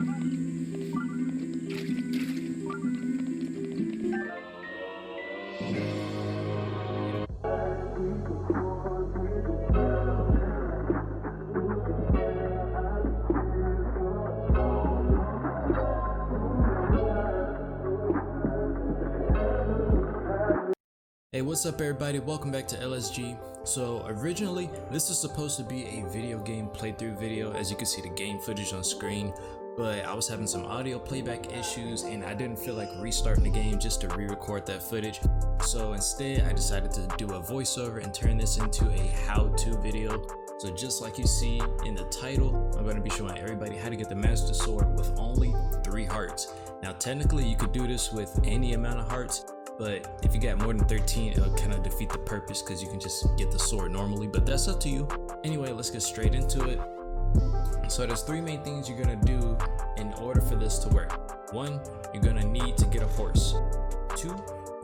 Hey, what's up everybody, welcome back to LSG. So originally this was supposed to be a video game playthrough video, as you can see the game footage on screen, but I was having some audio playback issues and I didn't feel like restarting the game just to re-record that footage. So instead I decided to do a voiceover and turn this into a how-to video. So just like you see in the title, I'm going to be showing everybody how to get the Master Sword with only 3 hearts. Now technically you could do this with any amount of hearts, but if you got more than 13, it'll kind of defeat the purpose because you can just get the sword normally, but that's up to you. Anyway, let's get straight into it. So there's 3 main things you're gonna do in order for this to work. 1, you're gonna need to get a horse. 2,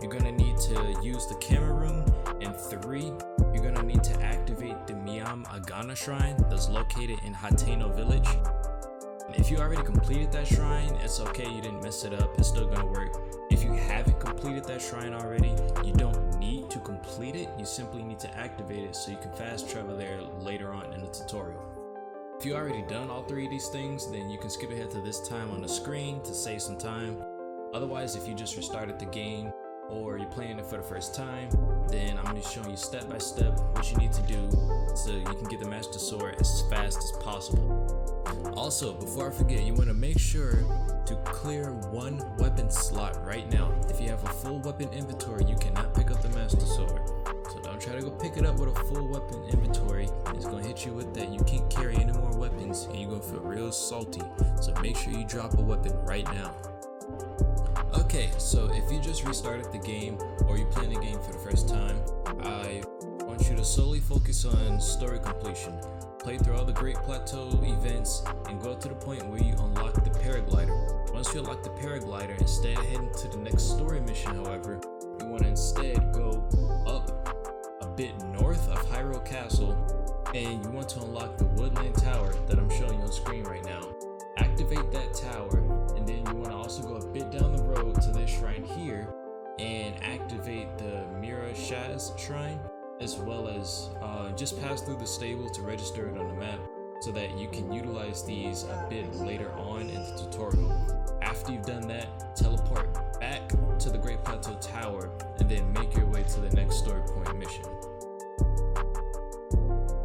you're gonna need to use the camera room. And 3, you're gonna need to activate the Miyam Agana shrine that's located in Hateno village. If you already completed that shrine, it's okay, you didn't mess it up, it's still gonna work. If you haven't completed that shrine already, you don't need to complete it, you simply need to activate it so you can fast travel there later on in the tutorial. If you already done all 3 of these things, then you can skip ahead to this time on the screen to save some time. Otherwise, if you just restarted the game or you're playing it for the first time, then I'm going to be showing you step by step what you need to do so you can get the Master Sword as fast as possible. Also, before I forget, you want to make sure to clear 1 weapon slot right now. If you have a full weapon inventory, you cannot pick up the Master Sword. So don't try to go pick it up with a full weapon inventory. It's going to hit you with that you can't carry any more weapons and you're going to feel real salty. So make sure you drop a weapon right now. Okay, so if you just restarted the game or you're playing the game for the first time, I want you to solely focus on story completion. Play through all the Great Plateau events and go to the point where you unlock the paraglider. Once you unlock the paraglider, instead of heading to the next story mission, however, you want to instead go up a bit north of Hyrule Castle and you want to unlock the Woodland Tower that I'm showing you on screen right now. Activate that tower, and then you want to also go a bit down the road to this shrine here and activate the riCHi shrine, as well as just pass through the stable to register it on the map so that you can utilize these a bit later on in the tutorial. After you've done that, teleport back to the Great Plateau Tower and then make your way to the next story point mission.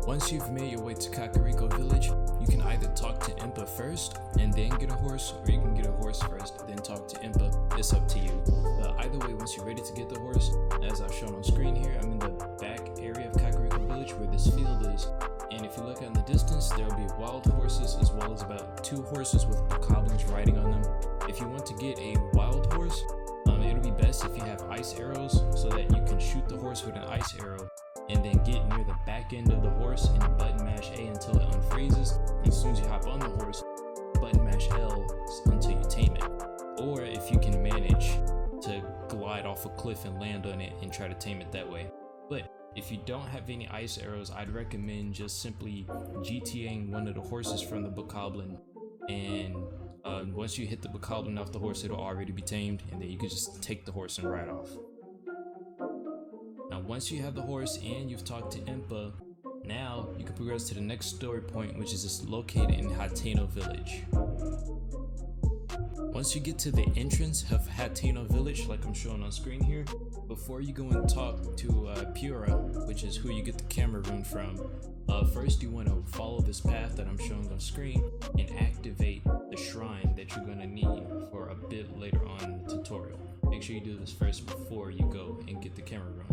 Once you've made your way to Kakariko village, you can either talk to Impa first and then get a horse, or you can get a horse first then talk to Impa. It's up to you. But either way, once you're ready to get the horse, as I've shown on screen here, I'm in the back area of Kakariko village where this field is. And if you look out in the distance, there will be wild horses as well as about 2 horses with bokoblins riding on them. If you want to get a wild horse, it'll be best if you have ice arrows so that you can shoot the horse with an ice arrow and then get near the back end of the horse and button mash A until it unfreezes. And as soon as you hop on the horse, button mash L until you tame it. Or if you can manage to glide off a cliff and land on it and try to tame it that way. But if you don't have any ice arrows, I'd recommend just simply GTAing one of the horses from the bokoblin, and once you hit the bokoblin off the horse, it'll already be tamed, and then you can just take the horse and ride off. Now once you have the horse and you've talked to Impa, now you can progress to the next story point, which is just located in Hateno village. Once you get to the entrance of Hateno village, like I'm showing on screen here, before you go and talk to Pura, which is who you get the camera room from, first you want to follow this path that I'm showing on screen and activate the shrine that you're going to need for a bit later on in the tutorial. Make sure you do this first before you go and get the camera room.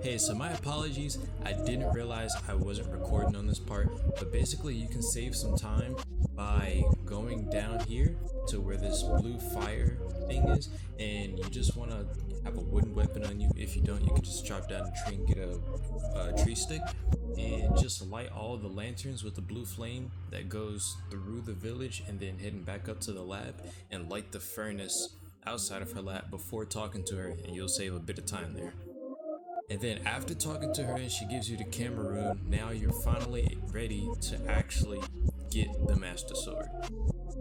Hey, so my apologies, I didn't realize I wasn't recording on this part, but basically you can save some time by by going down here to where this blue fire thing is, and you just want to have a wooden weapon on you. If you don't, you can just chop down a tree and get a tree stick and just light all the lanterns with the blue flame that goes through the village, and then heading back up to the lab and light the furnace outside of her lab before talking to her, and you'll save a bit of time there. And then after talking to her and she gives you the camera rune, now you're finally ready to actually get the Master Sword.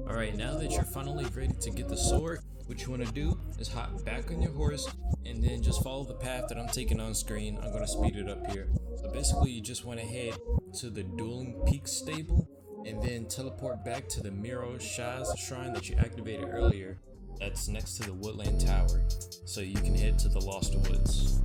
Alright, now that you're finally ready to get the sword, what you want to do is hop back on your horse and then just follow the path that I'm taking on screen. I'm going to speed it up here. So basically you just want to head to the Dueling Peak stable and then teleport back to the riChi's shrine that you activated earlier. That's next to the Woodland Tower. So you can head to the Lost Woods.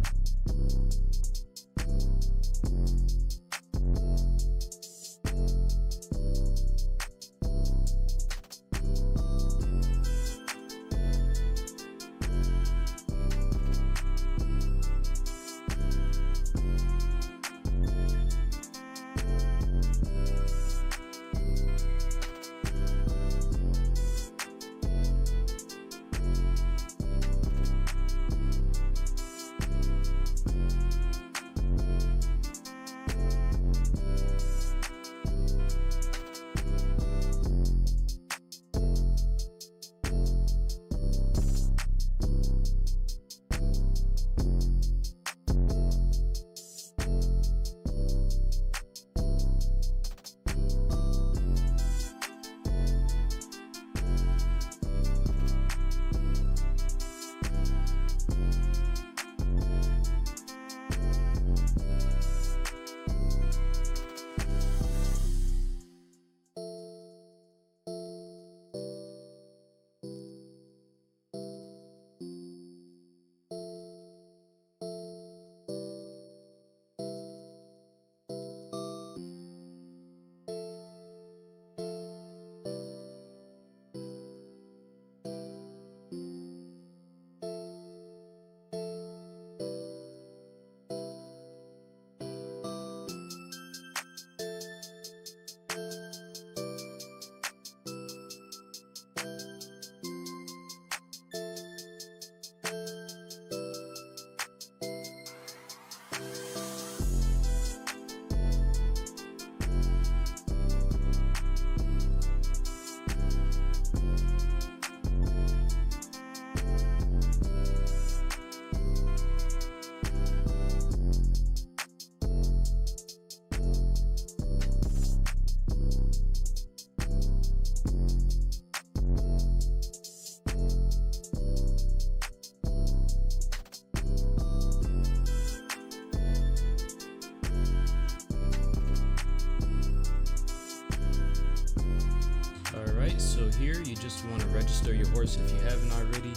So here you just want to register your horse if you haven't already,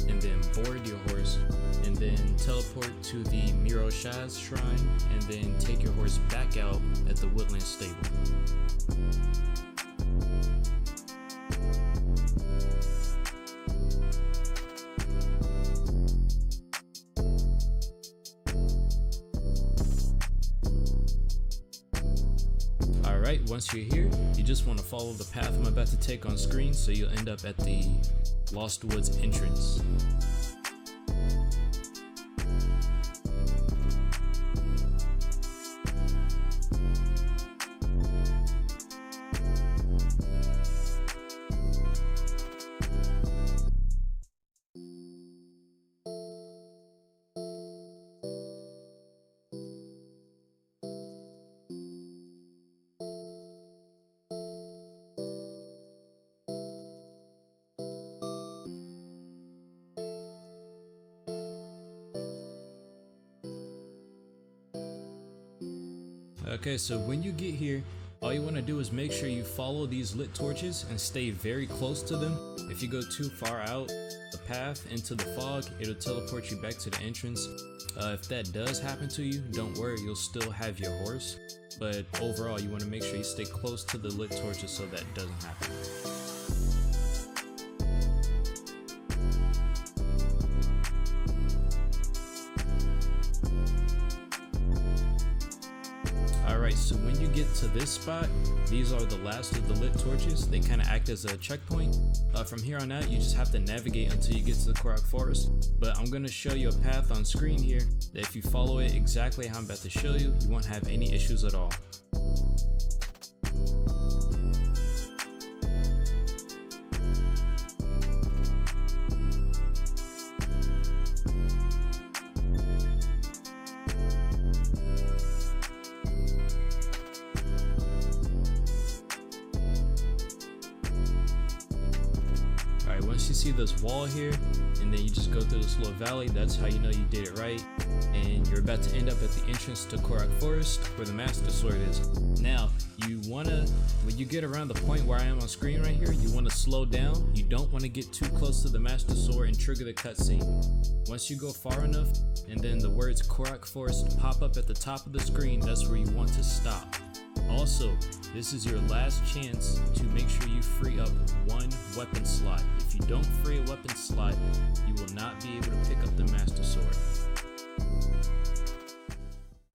and then board your horse, and then teleport to the riChi's shrine, and then take your horse back out at the Woodland stable. Alright, once you're here, you just want to follow the path I'm about to take on screen, so you'll end up at the Lost Woods entrance. Okay, so when you get here, all you want to do is make sure you follow these lit torches and stay very close to them. If you go too far out the path into the fog, it'll teleport you back to the entrance. If that does happen to you, don't worry, you'll still have your horse. But overall, you want to make sure you stay close to the lit torches so that doesn't happen. Alright, so when you get to this spot, these are the last of the lit torches. They kind of act as a checkpoint. From here on out, you just have to navigate until you get to the Korok Forest. But I'm going to show you a path on screen here that if you follow it exactly how I'm about to show you, you won't have any issues at all. Once you see this wall here, and then you just go through this little valley, that's how you know you did it right. And you're about to end up at the entrance to Korok Forest, where the Master Sword is. Now, you wanna, when you get around the point where I am on screen right here, you wanna slow down. You don't wanna get too close to the Master Sword and trigger the cutscene. Once you go far enough, and then the words Korok Forest pop up at the top of the screen, that's where you want to stop. Also, this is your last chance to make sure you free up one weapon slot. If you don't free a weapon slot, you will not be able to pick up the Master Sword.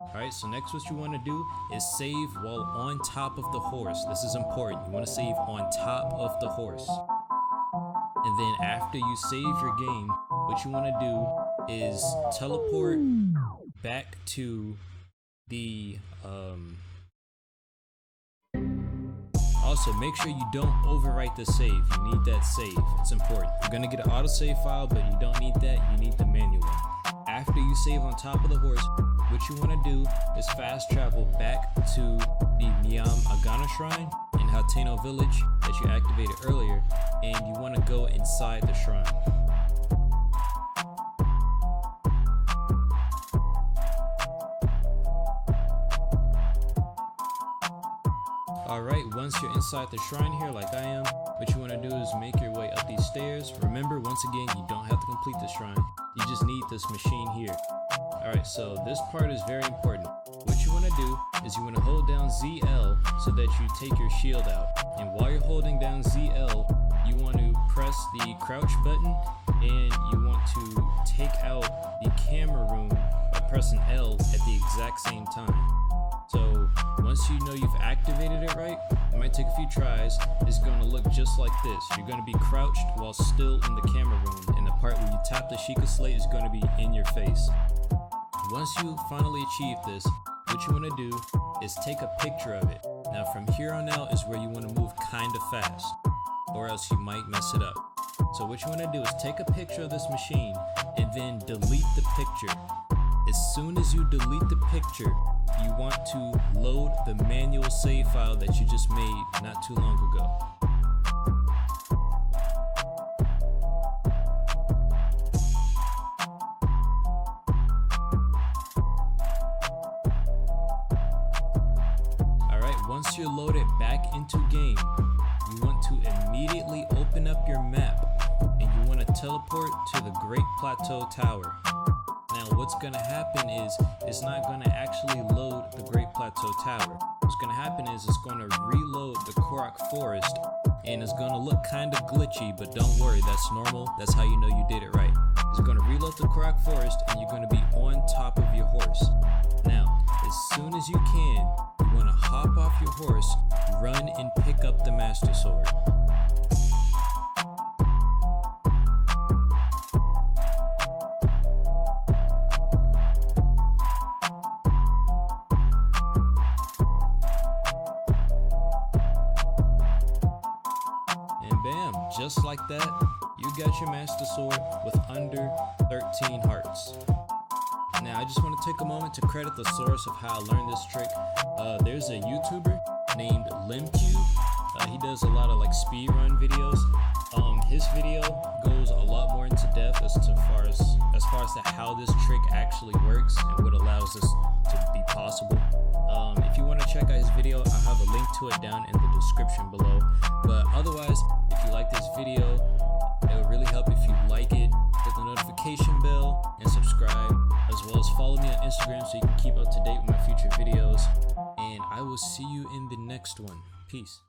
Alright, so next what you want to do is save while on top of the horse. This is important. You want to save on top of the horse. And then after you save your game, what you want to do is teleport back to the Also, make sure you don't overwrite the save. You need that save. It's important. You're gonna get an autosave file, but you don't need that. You need the manual one. After you save on top of the horse, what you want to do is fast travel back to the Miam Agana Shrine in Hateno Village that you activated earlier, and you want to go inside the shrine. Alright, once you're inside the shrine here like I am, what you want to do is make your way up these stairs. Remember, once again, you don't have to complete the shrine. You just need this machine here. Alright, so this part is very important. What you want to do is you want to hold down ZL so that you take your shield out. And while you're holding down ZL, you want to press the crouch button, and you want to take out the camera room by pressing L at the exact same time. So once you know you've activated it right, it might take a few tries. It's going to look just like this. You're going to be crouched while still in the camera room, and the part where you tap the Sheikah Slate is going to be in your face. Once you finally achieve this, what you want to do is take a picture of it. Now from here on out is where you want to move kind of fast, or else you might mess it up. So what you want to do is take a picture of this machine and then delete the picture. As soon as you delete the picture, you want to load the manual save file that you just made not too long ago. Alright, once you're loaded back into game, you want to immediately open up your map, and you want to teleport to the Great Plateau Tower. Now what's going to happen is it's not going to actually load the Great Plateau Tower. What's going to happen is it's going to reload the Korok Forest, and it's going to look kind of glitchy, but don't worry, that's normal. That's how you know you did it right. It's going to reload the Korok Forest, and you're going to be on top of your horse. Now, as soon as you can, you want to hop off your horse, run and pick up the Master Sword. Bam, just like that, you got your Master Sword with under 13 hearts. Now I just want to take a moment to credit the source of how I learned this trick. There's a YouTuber named Limcube. He does a lot of like speedrun videos. His video goes a lot more into depth as far as to how this trick actually works and what allows this to be possible. If you want to check out his video, I'll have a link to it down in the description below. But otherwise, if you like this video, it would really help if you like it, hit the notification bell, and subscribe, as well as follow me on Instagram so you can keep up to date with my future videos. And I will see you in the next one. Peace.